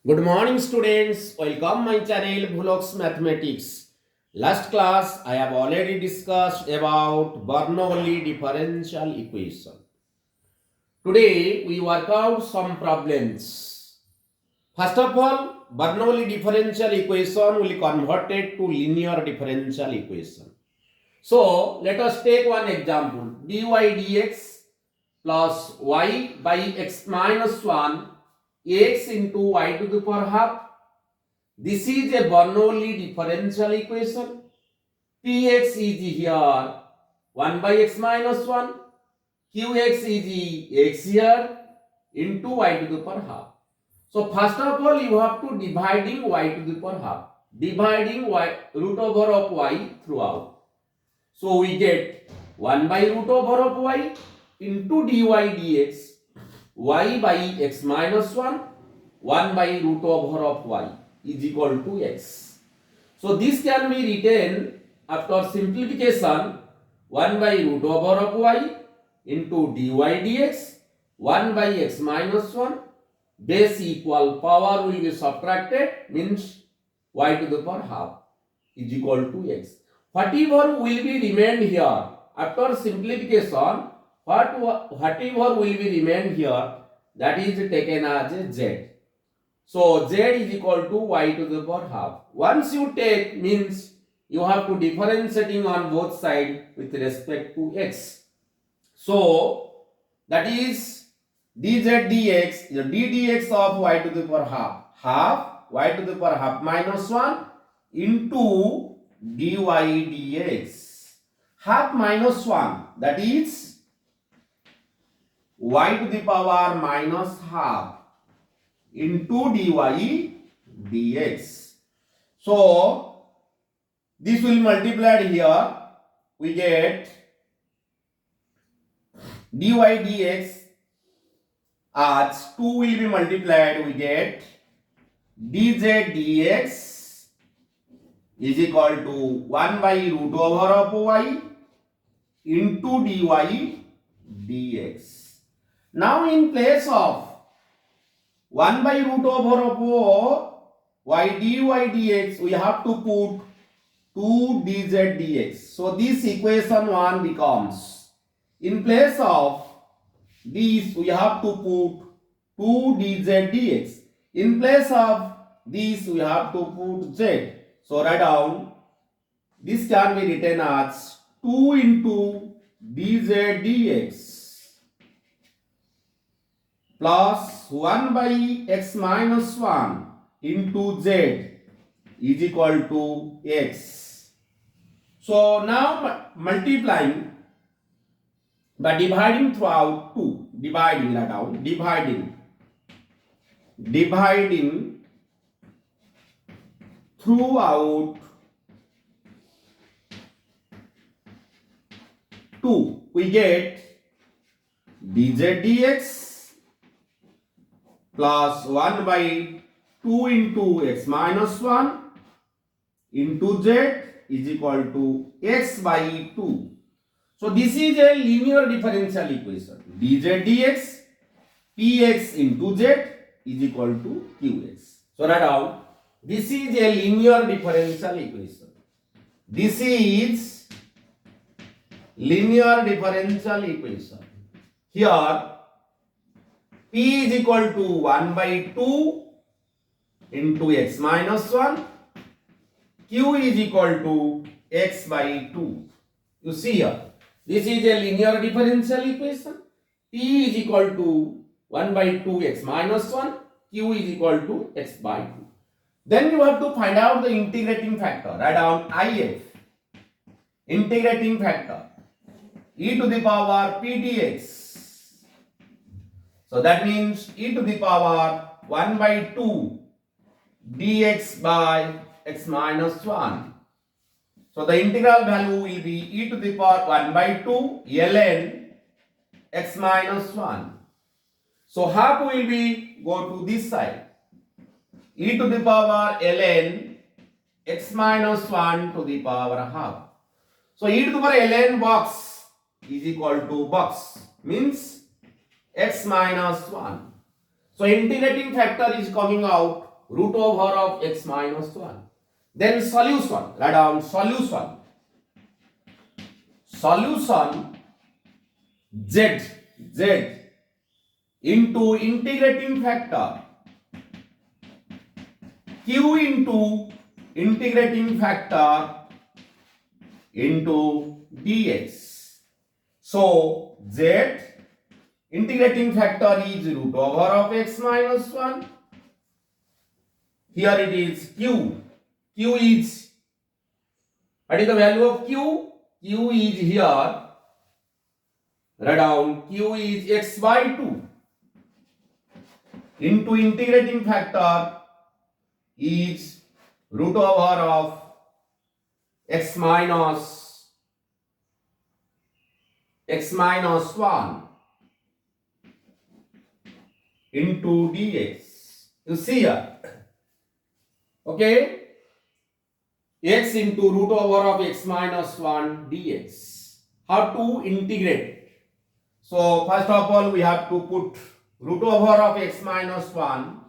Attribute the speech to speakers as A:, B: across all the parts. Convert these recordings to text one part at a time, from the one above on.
A: Good morning students, welcome my channel Bhuloks Mathematics. Last class I have already discussed about Bernoulli differential equation. Today we work out some problems. First of all, Bernoulli differential equation will be converted to linear differential equation. So let us take one example. dy dx plus y by x minus 1 x into y to the power half. This is a Bernoulli differential equation. Px is here 1 by x minus 1. Qx is x here into y to the power half. So first of all you have to dividing y to the power half. Dividing y root over of y throughout. So we get 1 by root over of y into dy dx y by x minus 1 1 by root over of y is equal to x. So this can be written after simplification 1 by root over of y into dy dx 1 by x minus 1 base equal power will be subtracted means y to the power half is equal to x. Whatever will be remained here after simplification, whatever will be remained here, that is taken as a z. So z is equal to y to the power half. Once you take means you have to differentiating on both sides with respect to x. So that is dz dx, the d dx of y to the power half y to the power half minus 1 into dy dx half minus 1, that is y to the power minus half into dy dx. So this will multiply here, we get dy dx as 2 will be multiplied, we get dz dx is equal to 1 by root over of y into dy dx. Now in place of 1 by root over of y dy dx, we have to put 2 dz dx. So this equation 1 becomes, in place of this we have to put 2 dz dx. In place of this we have to put z. So write down, this can be written as 2 into dz dx plus 1 by x minus 1 into z is equal to x. So now multiplying by dividing throughout 2, dividing that out, dividing throughout 2, we get dz dx plus 1 by 2 into x minus 1 into z is equal to x by 2. So this is a linear differential equation. dz dx px into z is equal to qx. So write down, this is a linear differential equation. This is linear differential equation. Here p is equal to 1 by 2 into x minus 1, q is equal to x by 2. You see here, this is a linear differential equation. P is equal to 1 by 2 x minus 1, q is equal to x by 2. Then you have to find out the integrating factor. Write down if integrating factor e to the power p dx. So that means e to the power 1 by 2 dx by x minus 1. So the integral value will be e to the power 1 by 2 ln x minus 1. So half will be go to this side. E to the power ln x minus 1 to the power half. So e to the power ln box is equal to box means x minus 1. So integrating factor is coming out root over of x minus 1. Then solution, write down solution. Solution z into integrating factor q into integrating factor into dx. So z integrating factor is root over of x minus 1. Here it is q. Q is, what is the value of q? Q is here, write down q is x by 2 into integrating factor is root over of x minus 1 into dx. You see here, okay, x into root over of x minus 1 dx. How to integrate? So first of all we have to put root over of x minus 1.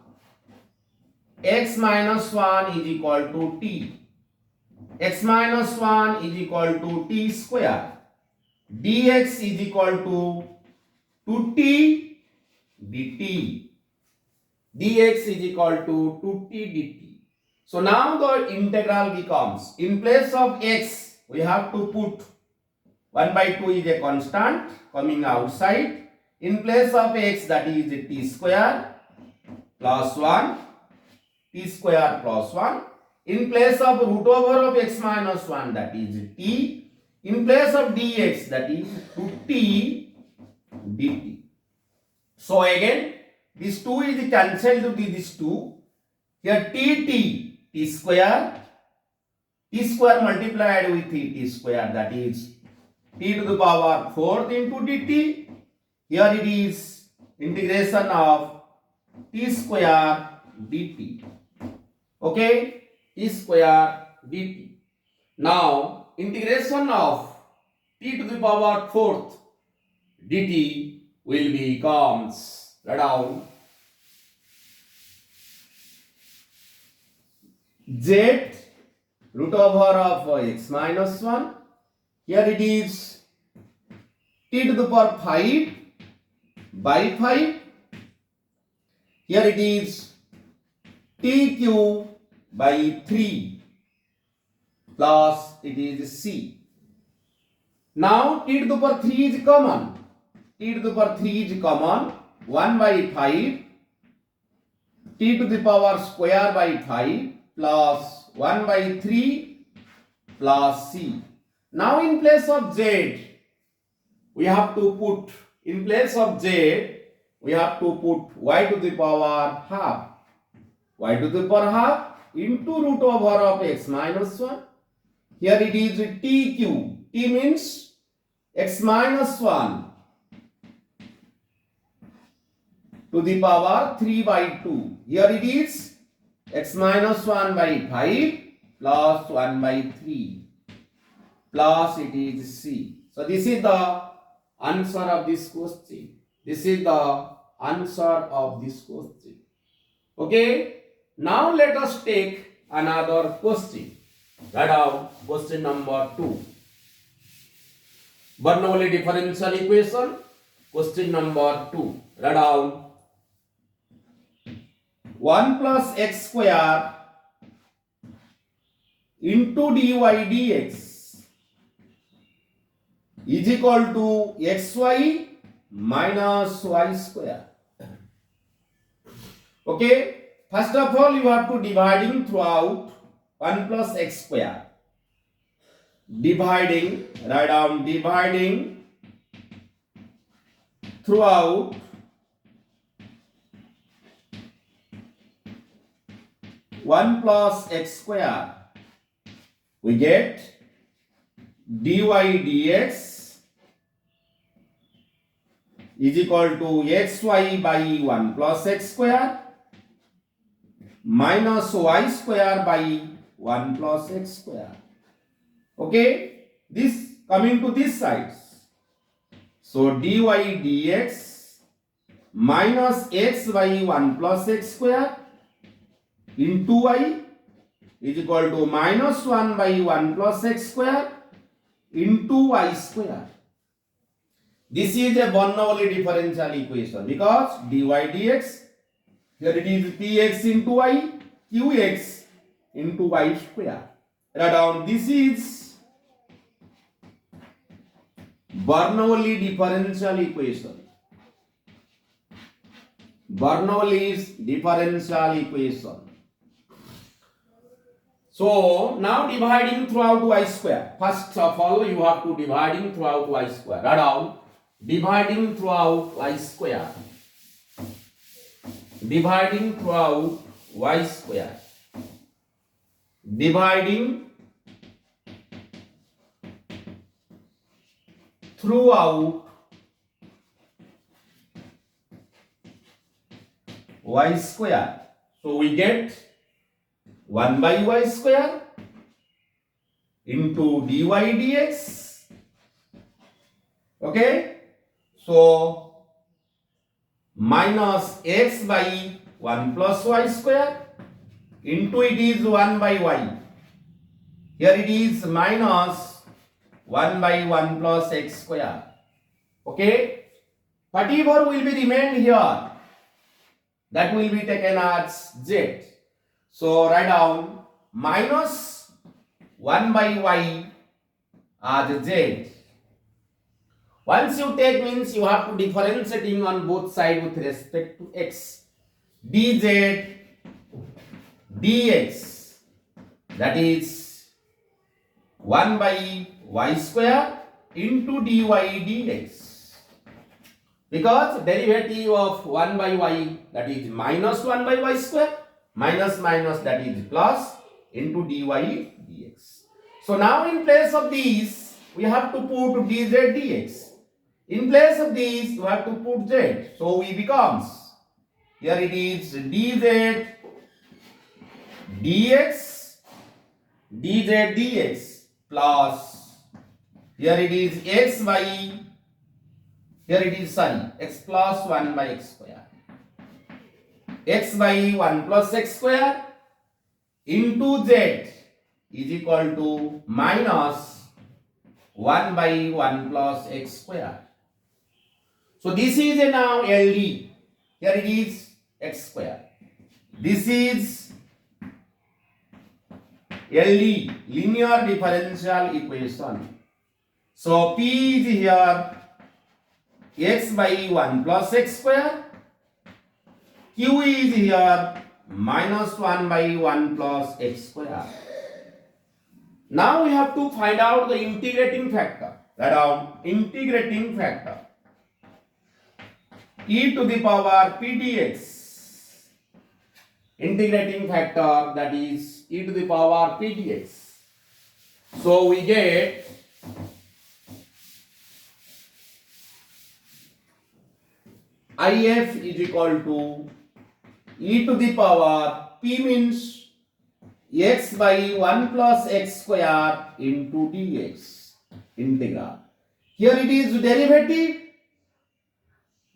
A: X minus 1 is equal to t. X minus 1 is equal to t square. Dx is equal to 2t dt. Dx is equal to 2t dt. So now the integral becomes, in place of x we have to put 1 by 2 is a constant coming outside. In place of x, that is t square plus 1, t square plus 1. In place of root over of x minus 1, that is t. In place of dx, that is 2t dt. So again, this 2 is cancelled to this 2. Here t square multiplied with t square, that is t to the power 4th into dt. Here it is integration of t square dt. Okay, t square dt. Now integration of t to the power 4th dt will becomes, write down z root over of x minus 1. Here it is t to the power 5 by 5. Here it is t cube by 3 plus it is c. Now t to the power 3 is common. T to the power 3 is common. 1 by 5 t to the power square by 5 plus 1 by 3 plus c. Now in place of z, we have to put, in place of z, we have to put y to the power half. Y to the power half into root over of x minus 1. Here it is t cube. T means x minus 1 to the power 3 by 2. Here it is x minus 1 by 5 plus 1 by 3. Plus it is c. So this is the answer of this question. This is the answer of this question. Okay. Now let us take another question. Write down question number 2. Bernoulli differential equation. Question number 2. Write down 1 plus x square into dy dx is equal to xy minus y square. Okay, first of all you have to dividing throughout 1 plus x square. Dividing, write down dividing throughout 1 plus x square. We get dy dx is equal to xy by 1 plus x square minus y square by 1 plus x square. Okay, this coming to this side. So dy dx minus x by 1 plus x square into y is equal to minus 1 by 1 plus x square into y square. This is a Bernoulli differential equation because dy dx, here it is px into y, qx into y square. Write down, this is Bernoulli differential equation. Bernoulli's differential equation. So now dividing throughout y square. First of all, you have to dividing throughout y square. Write down, dividing throughout y square. Dividing throughout y square. Dividing throughout y square. So we get 1 by y square into dy dx. Okay. So minus x by 1 plus y square into it is 1 by y. Here it is minus 1 by 1 plus x square. Okay. Whatever will be remained here, that will be taken as z. So write down minus 1 by y as z. Once you take means you have to differentiating on both sides with respect to x. dz dx, that is 1 by y square into dy dx. Because derivative of 1 by y, that is minus 1 by y square, minus minus, that is plus, into dy dx. So now in place of these, we have to put dz dx. In place of these, you have to put z. So we becomes, here it is dz dx, dz dx plus, here it is x by, here it is x plus 1 by x square. X by 1 plus x square into z is equal to minus 1 by 1 plus x square. So this is a now LD. Here it is x square. This is LD, linear differential equation. So P is here x by 1 plus x square. Q is here minus 1 by 1 plus x square. Now we have to find out the integrating factor. Write down integrating factor. E to the power p dx. Integrating factor, that is e to the power p dx. So we get IF is equal to e to the power p means x by 1 plus x square into dx. Integral. Here it is derivative.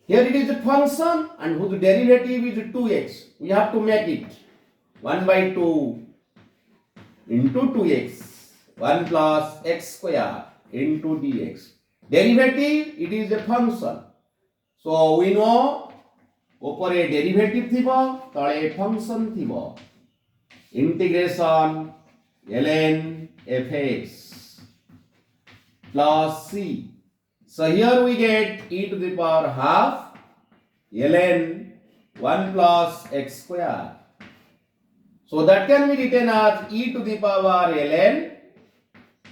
A: Here it is a function and whose derivative is 2x. We have to make it 1 by 2 into 2x. 1 plus x square into dx. Derivative, it is a function. So we know upare derivative thibo, tale function thibo. Integration ln fx plus c. So here we get e to the power half ln 1 plus x square. So that can be written as e to the power ln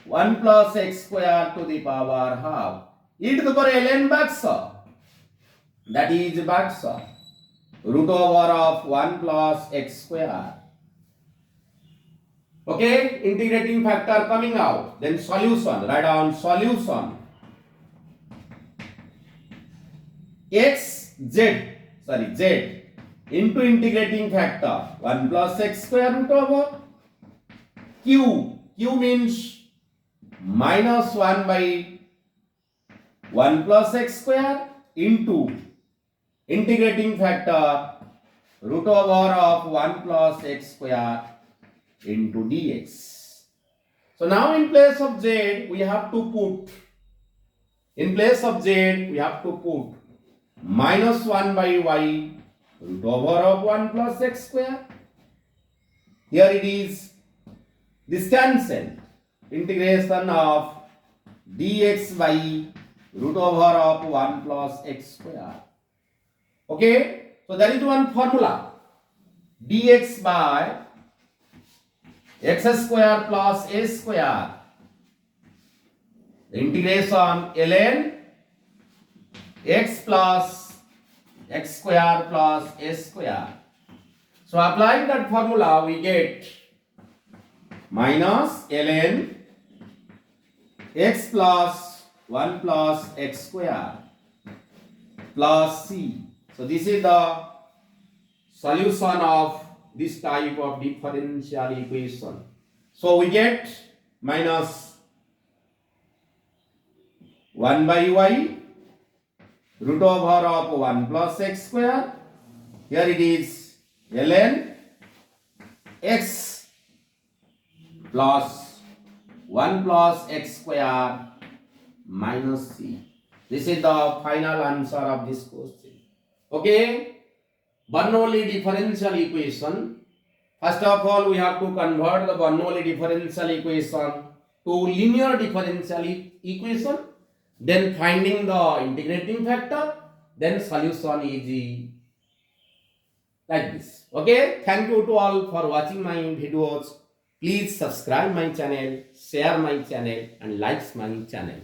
A: 1 plus x square to the power half. E to the power ln baksa. That is baksa. Root over of 1 plus x square. Okay, integrating factor coming out. Then solution. Write down solution. z into integrating factor 1 plus x square root over q means minus 1 by 1 plus x square into integrating factor root over of 1 plus x square into dx. So now in place of z, we have to put minus 1 by y root over of 1 plus x square. Here it is this cancel. Integration of dx by root over of 1 plus x square. Okay, so that is one formula. Dx by x square plus a square. Integration ln x plus x square plus a square. So applying that formula, we get minus ln x plus 1 plus x square plus c. So this is the solution of this type of differential equation. So we get minus 1 by y root over of 1 plus x square. Here it is ln x plus 1 plus x square minus c. This is the final answer of this question. Okay, Bernoulli differential equation. First of all, we have to convert the Bernoulli differential equation to linear differential equation. Then finding the integrating factor. Then solution is like this. Okay, thank you to all for watching my videos. Please subscribe my channel, share my channel and like my channel.